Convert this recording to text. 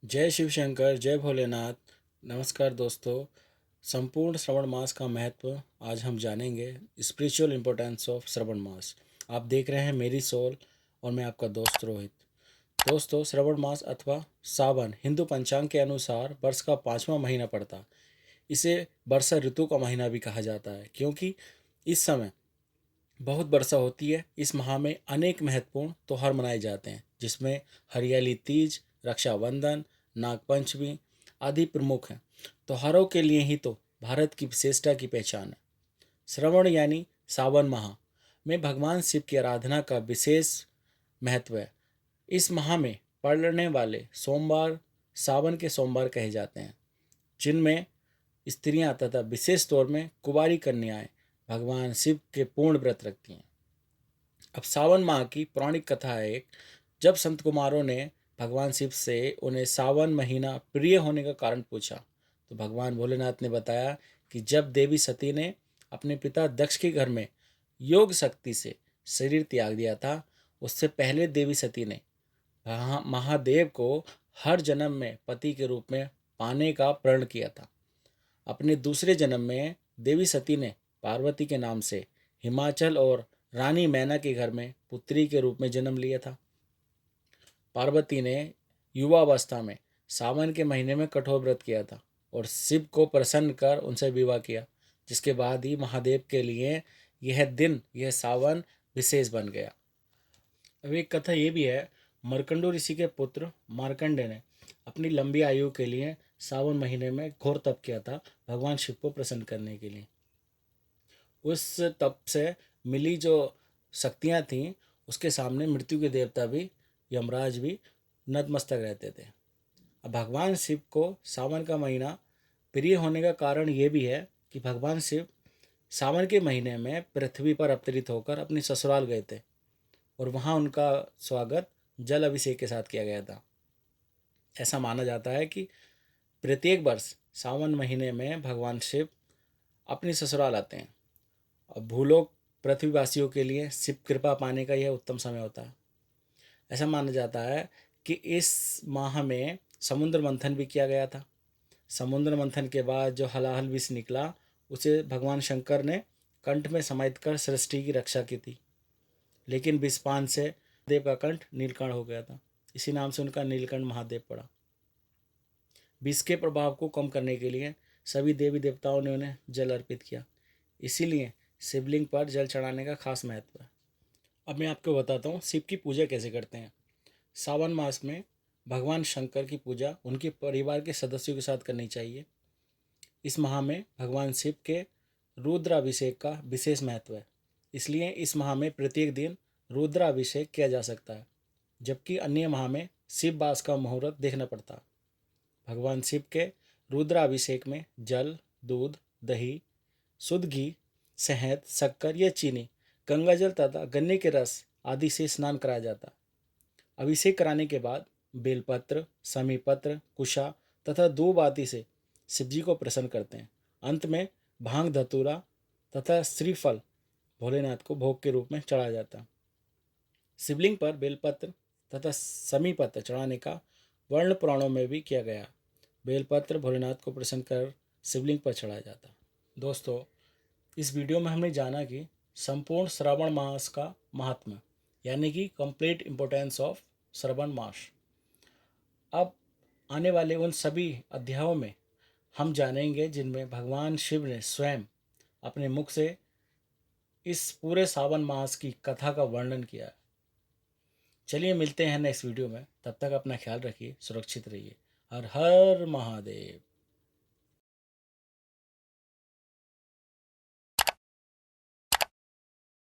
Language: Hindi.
जय शिव शंकर, जय भोलेनाथ। नमस्कार दोस्तों। संपूर्ण श्रवण मास का महत्व आज हम जानेंगे। स्पिरिचुअल इम्पोर्टेंस ऑफ श्रवण मास। आप देख रहे हैं मेरी सोल और मैं आपका दोस्त रोहित। दोस्तों, श्रवण मास अथवा सावन हिंदू पंचांग के अनुसार वर्ष का 5वां महीना पड़ता। इसे वर्षा ऋतु का महीना भी कहा जाता है क्योंकि इस समय बहुत वर्षा होती है। इस माह में अनेक महत्वपूर्ण त्योहार मनाए जाते हैं जिसमें हरियाली तीज, रक्षाबंधन, नागपंचमी आदि प्रमुख हैं। त्योहारों के लिए ही तो भारत की विशेषता की पहचान है। श्रवण यानी सावन माह में भगवान शिव की आराधना का विशेष महत्व है। इस माह में पड़ने वाले सोमवार सावन के सोमवार कहे जाते हैं, जिनमें स्त्रियां तथा विशेष तौर में कुंवारी कन्याएं भगवान शिव के पूर्ण व्रत रखती हैं। अब सावन माह की पौराणिक कथा है एक। जब संत कुमारों ने भगवान शिव से उन्हें सावन महीना प्रिय होने का कारण पूछा तो भगवान भोलेनाथ ने बताया कि जब देवी सती ने अपने पिता दक्ष के घर में योग शक्ति से शरीर त्याग दिया था, उससे पहले देवी सती ने महादेव को हर जन्म में पति के रूप में पाने का प्रण किया था। अपने दूसरे जन्म में देवी सती ने पार्वती के नाम से हिमाचल और रानी मैना के घर में पुत्री के रूप में जन्म लिया था। पार्वती ने युवावस्था में सावन के महीने में कठोर व्रत किया था और शिव को प्रसन्न कर उनसे विवाह किया, जिसके बाद ही महादेव के लिए यह सावन विशेष बन गया। अब एक कथा ये भी है, मरकंडू ऋषि के पुत्र मार्कंडे ने अपनी लंबी आयु के लिए सावन महीने में घोर तप किया था भगवान शिव को प्रसन्न करने के लिए। उस तप से मिली जो शक्तियाँ थीं, उसके सामने मृत्यु के देवता भी यमराज भी नतमस्तक रहते थे। अब भगवान शिव को सावन का महीना प्रिय होने का कारण ये भी है कि भगवान शिव सावन के महीने में पृथ्वी पर अवतरित होकर अपने ससुराल गए थे और वहाँ उनका स्वागत जल अभिषेक के साथ किया गया था। ऐसा माना जाता है कि प्रत्येक वर्ष सावन महीने में भगवान शिव अपनी ससुराल आते हैं। अब भूलोक पृथ्वीवासियों के लिए शिव कृपा पाने का यह उत्तम समय होता है। ऐसा माना जाता है कि इस माह में समुद्र मंथन भी किया गया था। समुद्र मंथन के बाद जो हलाहल विष निकला, उसे भगवान शंकर ने कंठ में समाहित कर सृष्टि की रक्षा की थी, लेकिन विषपान से देव का कंठ नीलकंठ हो गया था। इसी नाम से उनका नीलकंठ महादेव पड़ा। विष के प्रभाव को कम करने के लिए सभी देवी देवताओं ने उन्हें जल अर्पित किया। इसीलिए शिवलिंग पर जल चढ़ाने का खास महत्व है। अब मैं आपको बताता हूँ शिव की पूजा कैसे करते हैं। सावन मास में भगवान शंकर की पूजा उनके परिवार के सदस्यों के साथ करनी चाहिए। इस माह में भगवान शिव के रुद्राभिषेक का विशेष महत्व है, इसलिए इस माह में प्रत्येक दिन रुद्राभिषेक किया जा सकता है, जबकि अन्य माह में शिव वास का मुहूर्त देखना पड़ता है। भगवान शिव के रुद्राभिषेक में जल, दूध, दही, शुद्ध घी, शहद, शक्कर या चीनी, गंगाजल तथा गन्ने के रस आदि से स्नान कराया जाता। अभिषेक कराने के बाद बेलपत्र, समीपत्र, कुशा तथा धूप आदि से शिवजी को प्रसन्न करते हैं। अंत में भांग धतूरा तथा श्रीफल भोलेनाथ को भोग के रूप में चढ़ाया जाता है। शिवलिंग पर बेलपत्र तथा समीपत्र चढ़ाने का वर्ण पुराणों में भी किया गया। बेलपत्र भोलेनाथ को प्रसन्न कर शिवलिंग पर चढ़ाया जाता। दोस्तों, इस वीडियो में हमने जाना कि संपूर्ण श्रावण मास का महात्मा, यानी कि कंप्लीट इम्पोर्टेंस ऑफ श्रवण मास। अब आने वाले उन सभी अध्यायों में हम जानेंगे जिनमें भगवान शिव ने स्वयं अपने मुख से इस पूरे सावन मास की कथा का वर्णन किया है। चलिए मिलते हैं नेक्स्ट वीडियो में। तब तक अपना ख्याल रखिए, सुरक्षित रहिए। हर हर महादेव।